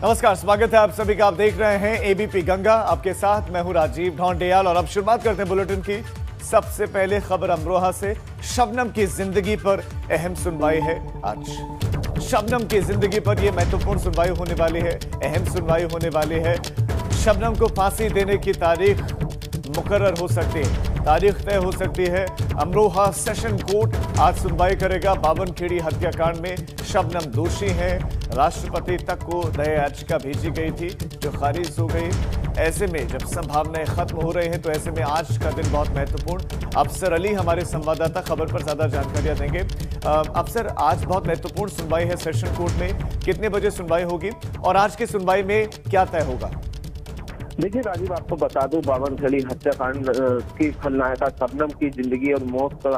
नमस्कार, स्वागत है आप सभी का। आप देख रहे हैं एबीपी गंगा, आपके साथ मैं हूं राजीव ढोंडियाल। और अब शुरुआत करते हैं बुलेटिन की। सबसे पहले खबर अमरोहा से। शबनम की जिंदगी पर अहम सुनवाई है आज। शबनम की जिंदगी पर यह महत्वपूर्ण सुनवाई होने वाली है, अहम सुनवाई होने वाली है। शबनम को फांसी देने की तारीख मुकर्रर हो सकती है, तारीख तय हो सकती है। अमरोहा सेशन कोर्ट आज सुनवाई करेगा। बावनखेड़ी हत्याकांड में शबनम दोषी हैं। राष्ट्रपति तक को दया याचिका भेजी गई थी जो खारिज हो गई। ऐसे में जब संभावनाएं खत्म हो रही हैं तो ऐसे में आज का दिन बहुत महत्वपूर्ण। अफसर अली हमारे संवाददाता खबर पर ज्यादा जानकारियां देंगे। अफसर, आज बहुत महत्वपूर्ण सुनवाई है सेशन कोर्ट में। कितने बजे सुनवाई होगी और आज की सुनवाई में क्या तय होगा? देखिए राजीव, आपको बता दूं, बावनखेड़ी हत्याकांड की खलनायिका शबनम की जिंदगी और मौत पर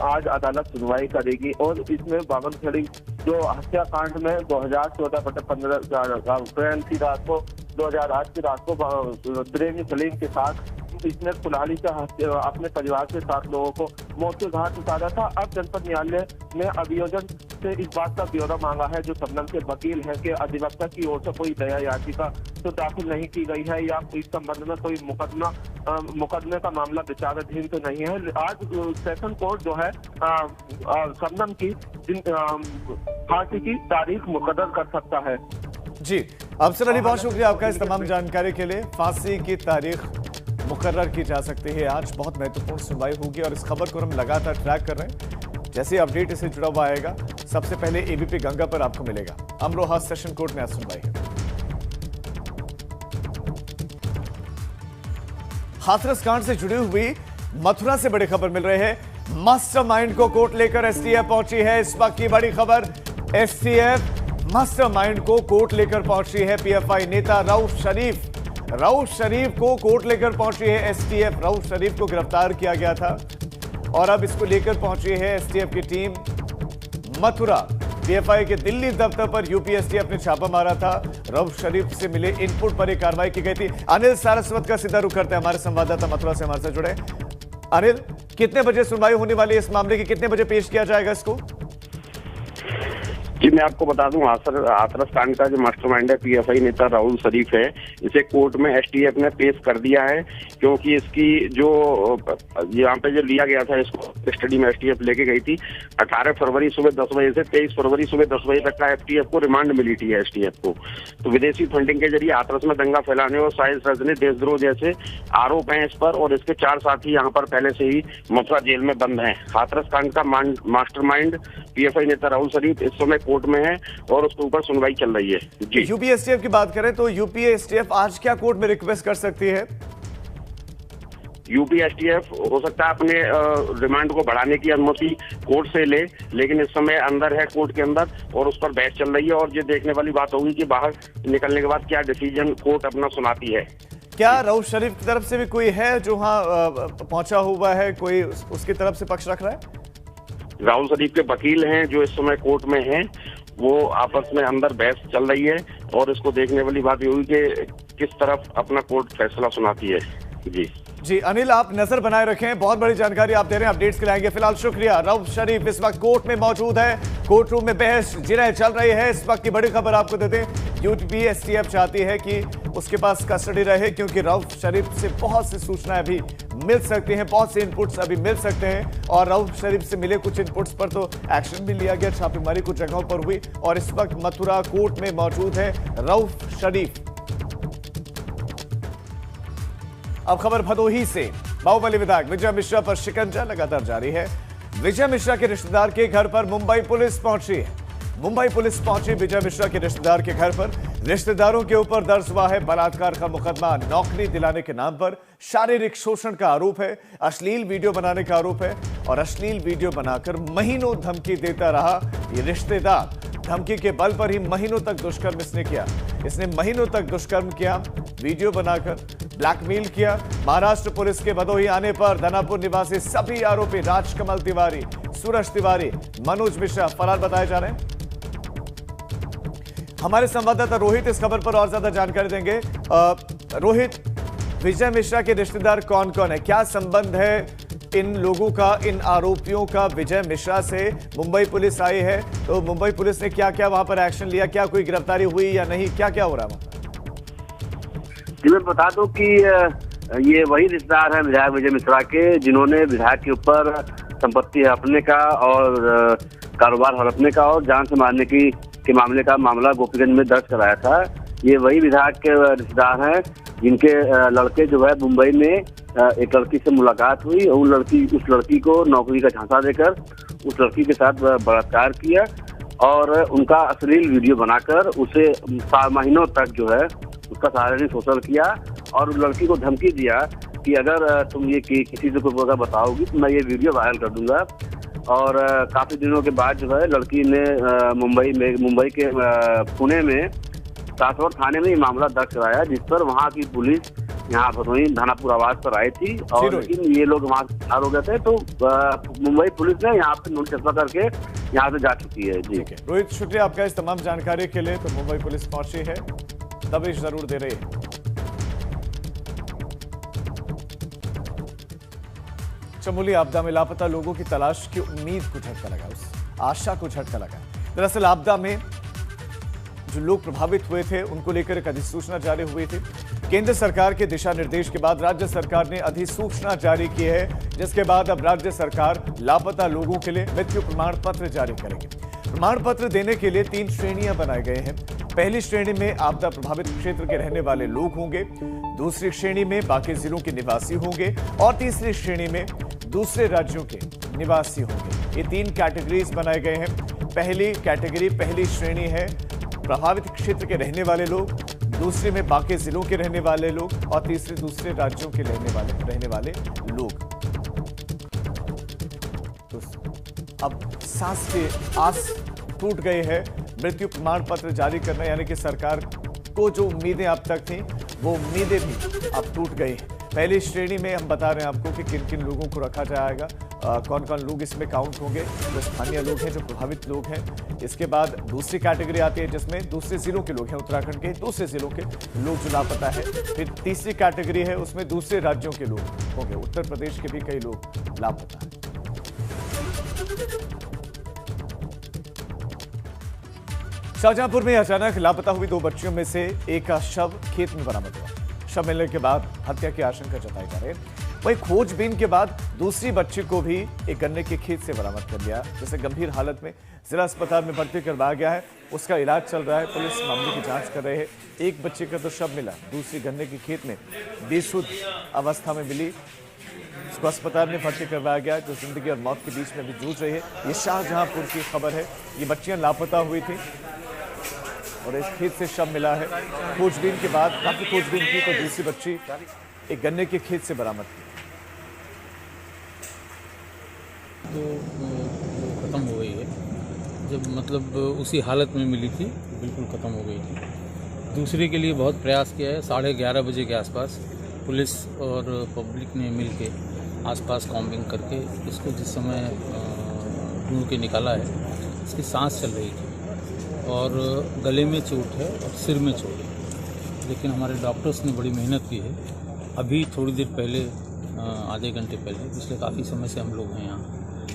आज अदालत सुनवाई करेगी। और इसमें बावनखेड़ी जो हत्याकांड में 2014/15 अप्रैल की रात को 2008 की रात को प्रेमी सलीम के साथ इसने कुल्हाड़ी से अपने परिवार के 7 लोगों को मौत के घाट उतारा था। अब जनपद न्यायालय ने अभियोजन से इस बात का ब्यौरा मांगा है जो शबनम के वकील हैं कि अधिवक्ता की ओर से कोई दया याचिका तो दाखिल नहीं की गई है या इस संबंध में कोई मुकदमे का मामला विचाराधीन तो नहीं है। आज सेशन कोर्ट जो है शबनम की फांसी की तारीख मुकर्रर कर सकता है। जी, अफसर अली, बहुत शुक्रिया आपका इस तमाम जानकारी के लिए। फांसी की तारीख मुकर्रर की जा सकती है। आज बहुत महत्वपूर्ण सुनवाई होगी और इस खबर को हम लगातार ट्रैक कर रहे हैं। जैसे अपडेट इससे जुड़ा हुआ आएगा सबसे पहले एबीपी गंगा पर आपको मिलेगा। अमरोहा सेशन कोर्ट में आज सुनवाई है। हाथरस कांड से जुड़ी हुई मथुरा से बड़ी खबर मिल रही है। मास्टरमाइंड को कोर्ट लेकर एसटीएफ पहुंची है। इस वक्त की बड़ी खबर, एसटीएफ मास्टरमाइंड को कोर्ट लेकर पहुंची है। पीएफआई नेता रऊफ शरीफ को कोर्ट लेकर पहुंची है एसटीएफ। रऊफ शरीफ को गिरफ्तार किया गया था और अब इसको लेकर पहुंची है एसटीएफ की टीम मथुरा। पीएफआई के दिल्ली दफ्तर पर यूपी एसटीएफ ने छापा मारा था। रऊफ शरीफ से मिले इनपुट पर यह कार्रवाई की गई थी। अनिल सारस्वत का सीधा रुख करते हैं, हमारे संवाददाता मथुरा से हमारे साथ जुड़े। अनिल, कितने बजे सुनवाई होने वाली है इस मामले की? कितने बजे पेश किया जाएगा इसको? जी, मैं आपको बता दूं, हाथरस कांड का जो मास्टरमाइंड है पीएफआई नेता राहुल शरीफ है, इसे कोर्ट में एसटीएफ ने पेश कर दिया है क्योंकि इसकी जो यहाँ पे जो लिया गया था, इसको कस्टडी में एसटीएफ लेके गई थी। 18 फरवरी सुबह 10 बजे से 23 फरवरी सुबह 10 बजे तक का एसटीएफ को रिमांड मिली थी एसटीएफ को। तो विदेशी फंडिंग के जरिए हाथरस में दंगा फैलाने और साजिश रचने, देशद्रोह जैसे आरोप हैं इस पर, और इसके 4 साथी यहाँ पर पहले से ही मथुरा जेल में बंद हैं। हाथरस कांड का मास्टरमाइंड पीएफआई नेता राहुल शरीफ इस समय कोर्ट में है और उसके ऊपर सुनवाई चल रही है। जी, यूपी एसटीएफ की बात करें तो यूपी एसटीएफ आज क्या कोर्ट में रिक्वेस्ट कर सकती है? यूपी एसटीएफ हो सकता है अपने रिमांड को बढ़ाने की अनुमति कोर्ट से ले, लेकिन इस समय अंदर है कोर्ट के अंदर और उस पर बहस चल रही है। और ये देखने वाली बात होगी कि बाहर निकलने के बाद क्या डिसीजन कोर्ट अपना सुनाती है। क्या रऊफ शरीफ की तरफ से भी कोई है जो वहां पहुंचा हुआ है, कोई उसकी तरफ से पक्ष रख रहा है? राहुल शरीफ के वकील हैं जो इस समय कोर्ट में हैं, वो आपस में अंदर बहस चल रही है और इसको देखने वाली बात ये हुई कि किस तरफ अपना कोर्ट फैसला सुनाती है। जी अनिल, आप नजर बनाए रखें, बहुत बड़ी जानकारी आप दे रहे हैं, अपडेट्स के लाएंगे। फिलहाल शुक्रिया। रऊफ शरीफ इस वक्त कोर्ट में मौजूद है, कोर्ट रूम में बहस जिन्हें चल रही है। इस वक्त की बड़ी खबर आपको देते हैं, यूपी एसटीएफ चाहती है कि उसके पास कस्टडी रहे क्योंकि रऊफ शरीफ से बहुत सी सूचनाएं अभी मिल सकती हैं, बहुत से इनपुट्स अभी मिल सकते हैं। और रऊफ शरीफ से मिले कुछ इनपुट्स पर तो एक्शन भी लिया गया, छापेमारी कुछ जगहों पर हुई और इस वक्त मथुरा कोर्ट में मौजूद है रऊफ शरीफ। अब खबर भदोही से। बाहुबली विधायक विजय मिश्रा पर शिकंजा लगातार जारी है। विजय मिश्रा के रिश्तेदार के घर पर मुंबई पुलिस पहुंची है। मुंबई पुलिस पहुंची विजय मिश्रा के रिश्तेदार के घर पर। रिश्तेदारों के ऊपर दर्ज हुआ है बलात्कार का मुकदमा। नौकरी दिलाने के नाम पर शारीरिक शोषण का आरोप है, अश्लील वीडियो बनाने का आरोप है और अश्लील वीडियो बनाकर महीनों धमकी देता रहा ये रिश्तेदार। धमकी के बल पर ही महीनों तक दुष्कर्म इसने महीनों तक दुष्कर्म किया, वीडियो बनाकर ब्लैकमेल किया। महाराष्ट्र पुलिस के भदोही आने पर दानापुर निवासी सभी आरोपी राजकमल तिवारी, सूरज तिवारी, मनोज मिश्रा फरार बताए जा रहे हैं। हमारे संवाददाता रोहित इस खबर पर और ज्यादा जानकारी देंगे। रोहित, विजय मिश्रा के रिश्तेदार कौन कौन है, क्या संबंध है, इन लोगों का, इन आरोपियों का विजय मिश्रा से मुंबई पुलिस आई है, तो मुंबई पुलिस ने क्या क्या वहां पर एक्शन लिया, क्या कोई गिरफ्तारी हुई या नहीं, क्या क्या हो रहा है? जी मैं बता दूं कि ये वही रिश्तेदार हैं विधायक विजय मिश्रा के, जिन्होंने विधायक के ऊपर संपत्ति हड़पने का और कारोबार हड़पने का और जान से मारने के मामले का मामला गोपीगंज में दर्ज कराया था। ये वही विधायक के रिश्तेदार हैं जिनके लड़के जो है मुंबई में एक लड़की से मुलाकात हुई और उस लड़की को नौकरी का झांसा देकर उस लड़की के साथ बलात्कार किया और उनका अश्लील वीडियो बनाकर उसे 4 महीनों तक जो है उसका शारीरिक शोषण किया और उस लड़की को धमकी दिया कि अगर तुम ये किसी से कोई अगर बताओगी तो मैं ये वीडियो वायरल कर दूंगा। और काफी दिनों के बाद जो है लड़की ने मुंबई के पुणे में सासवड़ थाने में ये मामला दर्ज कराया, जिस पर वहाँ की पुलिस यहाँ भदोही धानापुर आवास पर आई थी और लेकिन ये लोग वहाँ से फरार हो गए थे, तो मुंबई पुलिस ने यहाँ पे नोटिस करके यहाँ से जा चुकी है। जी रोहित, शुक्रिया आपका इस तमाम जानकारी के लिए। तो मुंबई पुलिस पहुंची है, दबिश जरूर दे रही है। चमोली आपदा में लापता लोगों की तलाश की उम्मीद को झटका लगा, उस आशा को झटका लगा। दरअसल आपदा में जो लोग प्रभावित हुए थे उनको लेकर एक अधिसूचना जारी हुई थी। केंद्र सरकार के दिशा निर्देश के बाद राज्य सरकार ने अधिसूचना जारी की है, जिसके बाद अब राज्य सरकार लापता लोगों के लिए मृत्यु प्रमाण पत्र जारी करेगी। प्रमाण पत्र देने के लिए 3 श्रेणियां बनाए गए हैं। पहली श्रेणी में आपदा प्रभावित क्षेत्र के रहने वाले लोग होंगे, दूसरी श्रेणी में बाकी जिलों के निवासी होंगे और तीसरी श्रेणी में दूसरे राज्यों के निवासी होंगे। ये 3 कैटेगरीज बनाए गए हैं। पहली कैटेगरी, पहली श्रेणी है प्रभावित क्षेत्र के रहने वाले लोग, दूसरे में बाकी जिलों के रहने वाले लोग और तीसरे दूसरे राज्यों के रहने वाले लोग। तो अब सांस के आस टूट गए हैं। मृत्यु प्रमाण पत्र जारी करना यानी कि सरकार को जो उम्मीदें अब तक थी वो उम्मीदें भी अब टूट गई हैं। पहली श्रेणी में हम बता रहे हैं आपको कि किन किन लोगों को रखा जाएगा, कौन कौन लोग इसमें काउंट होंगे, जो स्थानीय लोग हैं, जो प्रभावित लोग हैं। इसके बाद दूसरी कैटेगरी आती है जिसमें दूसरे जिलों के लोग हैं, उत्तराखंड के दूसरे जिलों के लोग जो लापता है। फिर तीसरी कैटेगरी है, उसमें दूसरे राज्यों के लोग होंगे, उत्तर प्रदेश के भी कई लोग लापता हैं। शाहजहांपुर में अचानक लापता हुई 2 बच्चियों में से एक का शव खेत में बरामद हुआ। शव मिलने के बाद हत्या की आशंका जताई जा रही है। वहीं खोजबीन के बाद दूसरी बच्ची को भी एक गन्ने के खेत से बरामद कर लिया, जिसे गंभीर हालत में जिला अस्पताल में भर्ती करवाया गया है। उसका इलाज चल रहा है, पुलिस मामले की जांच कर रहे हैं। एक बच्चे का तो शव मिला, दूसरी गन्ने के खेत में बेसुध अवस्था में मिली, उसको अस्पताल में भर्ती करवाया गया, जो जिंदगी और मौत के बीच में भी जूझ रही है। ये शाहजहांपुर की खबर है। ये बच्चियां लापता हुई थी और इस खेत से शव मिला है। खोजबीन के बाद काफी खोजबीन की तो दूसरी बच्ची एक गन्ने के खेत से बरामद की। तो ख़त्म हो गई है, जब मतलब उसी हालत में मिली थी बिल्कुल ख़त्म हो गई थी। दूसरे के लिए बहुत प्रयास किया है। 11:30 बजे के आसपास पुलिस और पब्लिक ने मिल के आसपास कॉम्बिंग करके इसको जिस समय ढूंढ के निकाला है, इसकी सांस चल रही थी और गले में चोट है और सिर में चोट है। लेकिन हमारे डॉक्टर्स ने बड़ी मेहनत की है। अभी थोड़ी देर पहले, आधे घंटे पहले, पिछले काफ़ी समय से हम लोग हैं यहाँ,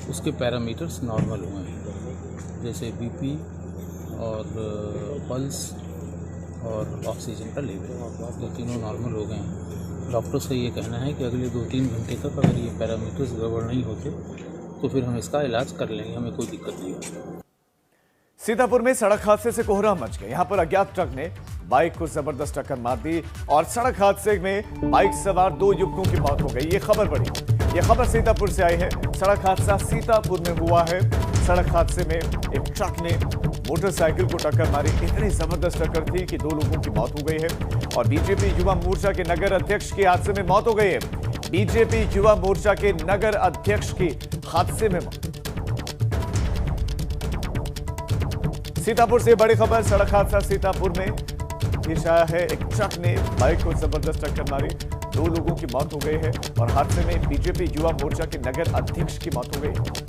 उसके पैरामीटर्स नॉर्मल हुए हैं, जैसे बीपी और पल्स और ऑक्सीजन का लेवल, ये तीनों नॉर्मल हो गए हैं। डॉक्टर्स का ये कहना है कि अगले 2-3 घंटे तक अगर ये पैरामीटर्स गड़बड़ नहीं होते तो फिर हम इसका इलाज कर लेंगे, हमें कोई दिक्कत नहीं होगी। सीतापुर में सड़क हादसे से कोहराम मच गया। यहां पर अज्ञात ट्रक ने बाइक को जबरदस्त टक्कर मार दी और सड़क हादसे में बाइक सवार 2 युवकों की मौत हो गई। ये खबर बढ़ी, ये खबर सीतापुर से आई है। सड़क हादसा सीतापुर में हुआ है। सड़क हादसे में एक ट्रक ने मोटरसाइकिल को टक्कर मारी। इतनी जबरदस्त टक्कर थी कि 2 लोगों की मौत हो गई है और बीजेपी युवा मोर्चा के नगर अध्यक्ष की हादसे में मौत हो गई है। बीजेपी युवा मोर्चा के नगर अध्यक्ष की हादसे में मौत। सीतापुर से बड़ी खबर, सड़क हादसा सीतापुर में पेश आया है। एक ट्रक ने बाइक को जबरदस्त टक्कर मारी, 2 लोगों की मौत हो गई है और हादसे में बीजेपी युवा मोर्चा के नगर अध्यक्ष की मौत हो गई।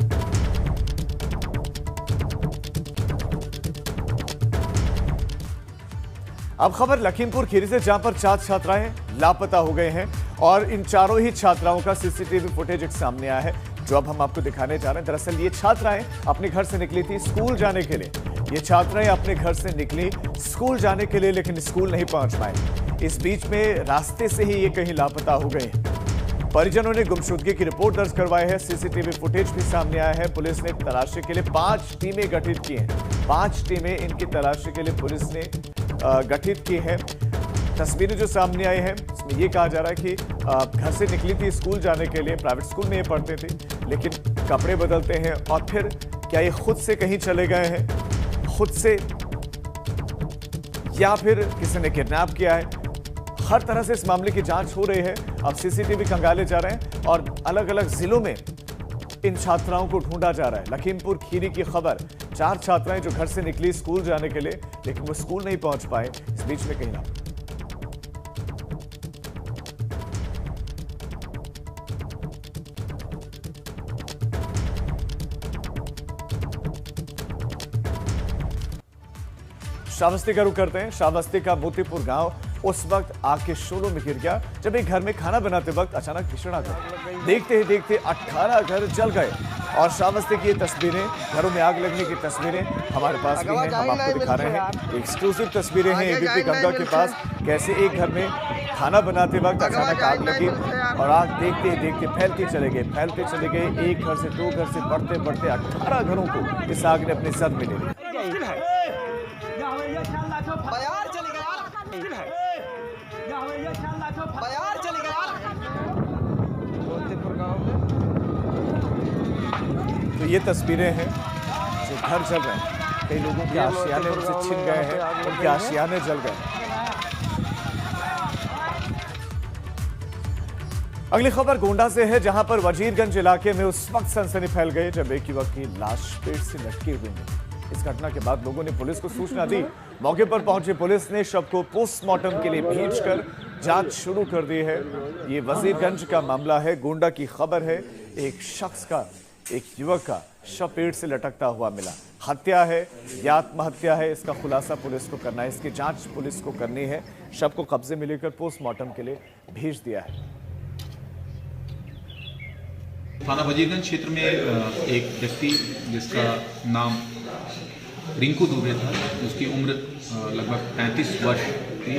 अब खबर लखीमपुर खीरी से, जहां पर 4 छात्राएं लापता हो गए हैं और इन चारों ही छात्राओं का सीसीटीवी फुटेज एक सामने आया है, जो अब हम आपको दिखाने जा रहे हैं। दरअसल ये छात्राएं अपने घर से निकली थी स्कूल जाने के लिए। ये छात्राएं अपने घर से निकली स्कूल जाने के लिए, लेकिन स्कूल नहीं पहुंच पाए। इस बीच में रास्ते से ही ये कहीं लापता हो गए। परिजनों ने गुमशुदगी की रिपोर्ट दर्ज करवाई है। सीसीटीवी फुटेज भी सामने आया है। पुलिस ने तलाशी के लिए 5 टीमें गठित की हैं। 5 टीमें इनकी तलाशी के लिए पुलिस ने गठित की है। तस्वीरें जो सामने आई हैं इसमें ये कहा जा रहा है कि घर से निकली थी स्कूल जाने के लिए, प्राइवेट स्कूल में ये पढ़ते थे, लेकिन कपड़े बदलते हैं और फिर क्या ये खुद से कहीं चले गए हैं, खुद से, या फिर किसी ने किडनैप किया है। हर तरह से इस मामले की जांच हो रही है। अब सीसीटीवी खंगाले जा रहे हैं और अलग अलग जिलों में इन छात्राओं को ढूंढा जा रहा है। लखीमपुर खीरी की खबर, 4 छात्राएं जो घर से निकली स्कूल जाने के लिए, लेकिन वो स्कूल नहीं पहुंच पाए। इस बीच में कहीं ना श्रावस्ती का रुख करते हैं। श्रावस्ती का मोतीपुर गांव उस वक्त आग के शोलों में गिर गया जब एक घर में खाना बनाते वक्त अचानक भीषण आग लगी। देखते ही देखते 18 घर जल गए। और श्रावस्ती की ये तस्वीरें, घरों में आग लगने की तस्वीरें हमारे पास भी हैं, हम आपको दिखा रहे हैं। एक्सक्लूसिव तस्वीरें हैं एबीपी गंगा के पास, कैसे एक घर में खाना बनाते वक्त अचानक आग लगी और आग देखते ही देखते फैलते चले गए। एक घर से 2 घर से बढ़ते बढ़ते 18 घरों को इस आग ने अपने सर में ले लिया। तो ये तस्वीरें हैं जो घर जल रहे हैं। कई लोगों के आशियाने उनसे छिन गए हैं, उनके आशियाने जल गए। अगली खबर गोंडा से है, जहां पर वजीरगंज इलाके में उस वक्त सनसनी फैल गई जब एक युवक की लाश पेट से लटकी हुई मिली। इस घटना के बाद लोगों ने पुलिस को सूचना दी। मौके पर पहुंची पुलिस ने शव को पोस्टमार्टम के लिए भेजकर जांच शुरू कर दी है। ये वजीरगंज का मामला है, गोंडा की खबर है। एक शख्स का, एक युवक का शव पेट से लटकता हुआ मिला। हत्या है या आत्महत्या है, इसका खुलासा पुलिस को करना है, इसकी जांच पुलिस को करनी है। शव को कब्जे में लेकर पोस्टमार्टम के लिए भेज दिया है। थाना वजीरगंज क्षेत्र में एक व्यक्ति जिसका नाम रिंकू दुबे था, उसकी उम्र लगभग 35 वर्ष थी,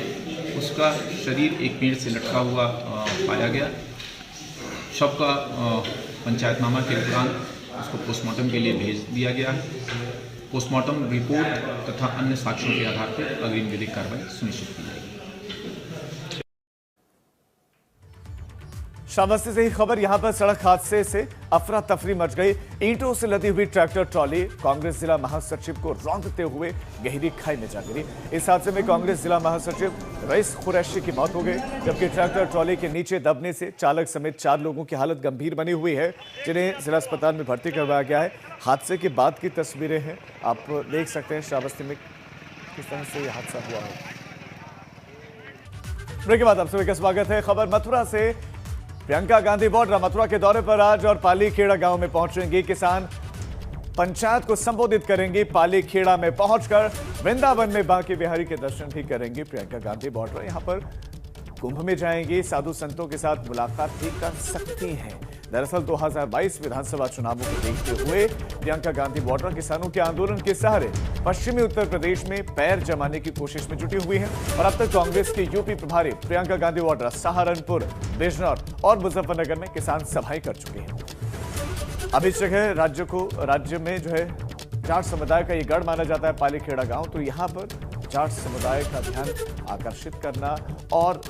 उसका शरीर एक पेड़ से लटका हुआ पाया गया। शव का पंचायतनामा के दौरान उसको पोस्टमार्टम के लिए भेज दिया गया है। पोस्टमार्टम रिपोर्ट तथा अन्य साक्ष्यों के आधार पर अग्रिम विधिक कार्रवाई सुनिश्चित की जाएगी। श्रावस्ती से ही खबर, यहां पर सड़क हादसे से अफरा तफरी मच गई। ईंटों से लदी हुई ट्रैक्टर ट्रॉली कांग्रेस जिला महासचिव को रौंदते हुए गहरी खाई में जा गिरी। इस हादसे में कांग्रेस जिला महासचिव रईस कुरैशी की मौत हो गई, जबकि ट्रैक्टर ट्रॉली के नीचे दबने से चालक समेत 4 लोगों की हालत गंभीर बनी हुई है, जिन्हें जिला अस्पताल में भर्ती करवाया गया है। हादसे के बाद की तस्वीरें हैं, आप देख सकते हैं श्रावस्ती में किस तरह से यह हादसा हुआ है। ब्रेक के बाद आप सभी का स्वागत है। खबर मथुरा से, प्रियंका गांधी वाड्रा मथुरा के दौरे पर आज और पालीखेड़ा गांव में पहुंचेंगी। किसान पंचायत को संबोधित करेंगी। पालीखेड़ा में पहुंचकर वृंदावन में बांके बिहारी के दर्शन भी करेंगी प्रियंका गांधी वाड्रा। यहां पर कुंभ में जाएंगी, साधु संतों के साथ मुलाकात भी कर सकती हैं। दरअसल 2022 विधानसभा चुनावों को देखते हुए प्रियंका गांधी वाड्रा किसानों के आंदोलन के सहारे पश्चिमी उत्तर प्रदेश में पैर जमाने की कोशिश में जुटी हुई है और अब तक कांग्रेस की यूपी प्रभारी प्रियंका गांधी वाड्रा सहारनपुर, बिजनौर और मुजफ्फरनगर में किसान सभाएं कर चुके हैं। अब इस जगह राज्य में जो है जाट समुदाय का ये गढ़ माना जाता है पालीखेड़ा गांव, तो यहाँ पर जाट समुदाय का ध्यान आकर्षित करना और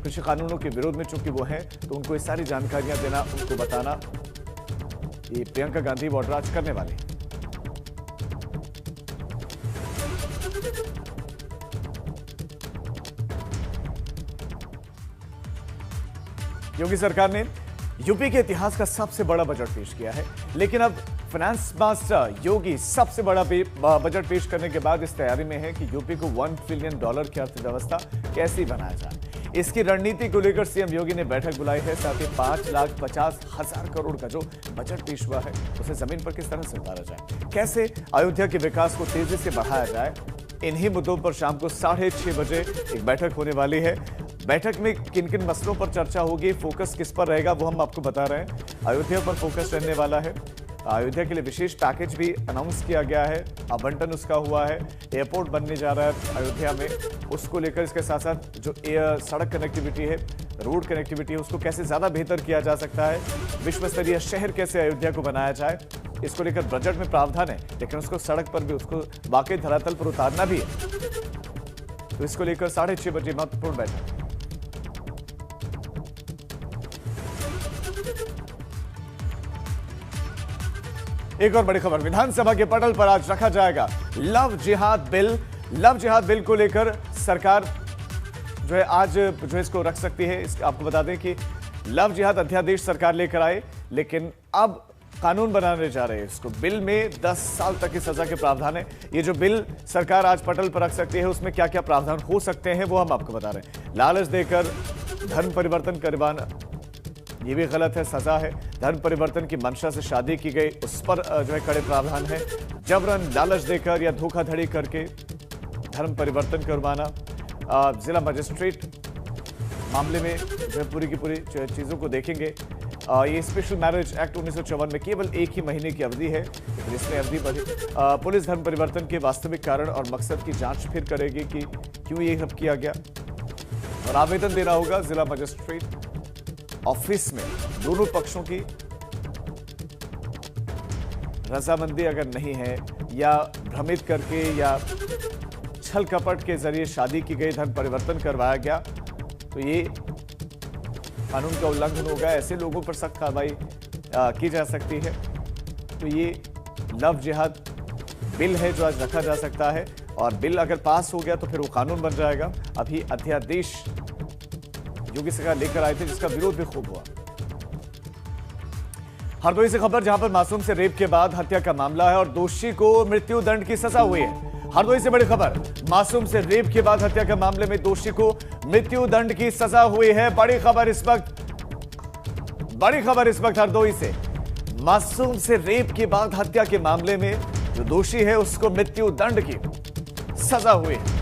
कृषि कानूनों के विरोध में चूंकि वो हैं, तो उनको ये सारी जानकारियां देना, उनको बताना, ये प्रियंका गांधी वाड्रा आज करने वाली है। योगी सरकार ने यूपी के इतिहास का सबसे बड़ा बजट पेश किया है, लेकिन अब फाइनेंस मास्टर योगी सबसे बड़ा बजट पेश करने के बाद इस तैयारी में है कि यूपी को $1 ट्रिलियन की अर्थव्यवस्था कैसे बनाया जाए। इसकी रणनीति को लेकर सीएम योगी ने बैठक बुलाई है। साथ ही 5,50,000 करोड़ का जो बजट पेश हुआ है उसे जमीन पर किस तरह से उतारा जाए, कैसे अयोध्या के विकास को तेजी से बढ़ाया जाए, इन्हीं मुद्दों पर शाम को 6:30 बजे एक बैठक होने वाली है। बैठक में किन किन मसलों पर चर्चा होगी, फोकस किस पर रहेगा, वो हम आपको बता रहे हैं। अयोध्या पर फोकस रहने वाला है। अयोध्या के लिए विशेष पैकेज भी अनाउंस किया गया है, आवंटन उसका हुआ है। एयरपोर्ट बनने जा रहा है अयोध्या में, उसको लेकर इसके साथ साथ जो सड़क कनेक्टिविटी है, रोड कनेक्टिविटी है, उसको कैसे ज्यादा बेहतर किया जा सकता है, विश्व स्तरीय शहर कैसे अयोध्या को बनाया जाए, इसको लेकर बजट में प्रावधान है, लेकिन उसको सड़क पर भी, उसको वाकई धरातल पर उतारना भी है। तो इसको लेकर 6:30 बजे महत्वपूर्ण बैठक। एक और बड़ी खबर, विधानसभा के पटल पर आज रखा जाएगा लव जिहाद बिल। लव जिहाद बिल को लेकर सरकार जो है आज जो है इसको रख सकती है। आपको बता दें कि लव जिहाद अध्यादेश सरकार लेकर आए, लेकिन अब कानून बनाने जा रहे हैं इसको। बिल में 10 साल तक की सजा के प्रावधान है। ये जो बिल सरकार आज पटल पर रख सकती है, उसमें क्या क्या प्रावधान हो सकते हैं वो हम आपको बता रहे हैं। लालच देकर धर्म परिवर्तन करवाना, ये भी गलत है, सजा है। धर्म परिवर्तन की मंशा से शादी की गई, उस पर जो है कड़े प्रावधान है। जबरन लालच देकर या धोखाधड़ी करके धर्म परिवर्तन करवाना, जिला मजिस्ट्रेट मामले में जो है पूरी की पूरी चीजों को देखेंगे। ये स्पेशल मैरिज एक्ट 1954 में केवल 1 ही महीने की अवधि है, लेकिन इसमें अवधि बढ़ी। पुलिस धर्म परिवर्तन के वास्तविक कारण और मकसद की जांच फिर करेगी कि क्यों ये सब किया गया, और आवेदन देना होगा जिला मजिस्ट्रेट ऑफिस में। दोनों पक्षों की रजामंदी अगर नहीं है या भ्रमित करके या छल कपट के जरिए शादी की गई, धर्म परिवर्तन करवाया गया, तो ये कानून का उल्लंघन होगा। ऐसे लोगों पर सख्त कार्रवाई की जा सकती है। तो ये लव जिहाद बिल है जो आज रखा जा सकता है, और बिल अगर पास हो गया तो फिर वो कानून बन जाएगा। अभी अध्यादेश योगी सरकार लेकर आए थे, जिसका विरोध भी खूब हुआ। हरदोई से खबर, जहां पर मासूम से रेप के बाद हत्या का मामला है और दोषी को मृत्यु दंड की सजा हुई है। हरदोई से बड़ी खबर, मासूम से रेप के बाद हत्या के मामले में दोषी को मृत्यु दंड की सजा हुई है। बड़ी खबर इस वक्त हरदोई से, मासूम से रेप के बाद हत्या के मामले में जो दोषी है उसको मृत्यु दंड की सजा हुई है।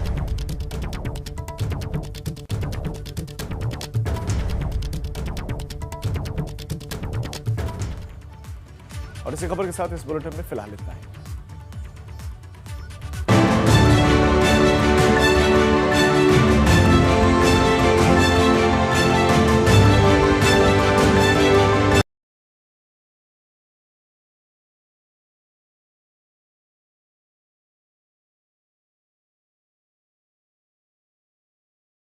और इसी खबर के साथ इस बुलेटिन में फिलहाल इतना ही।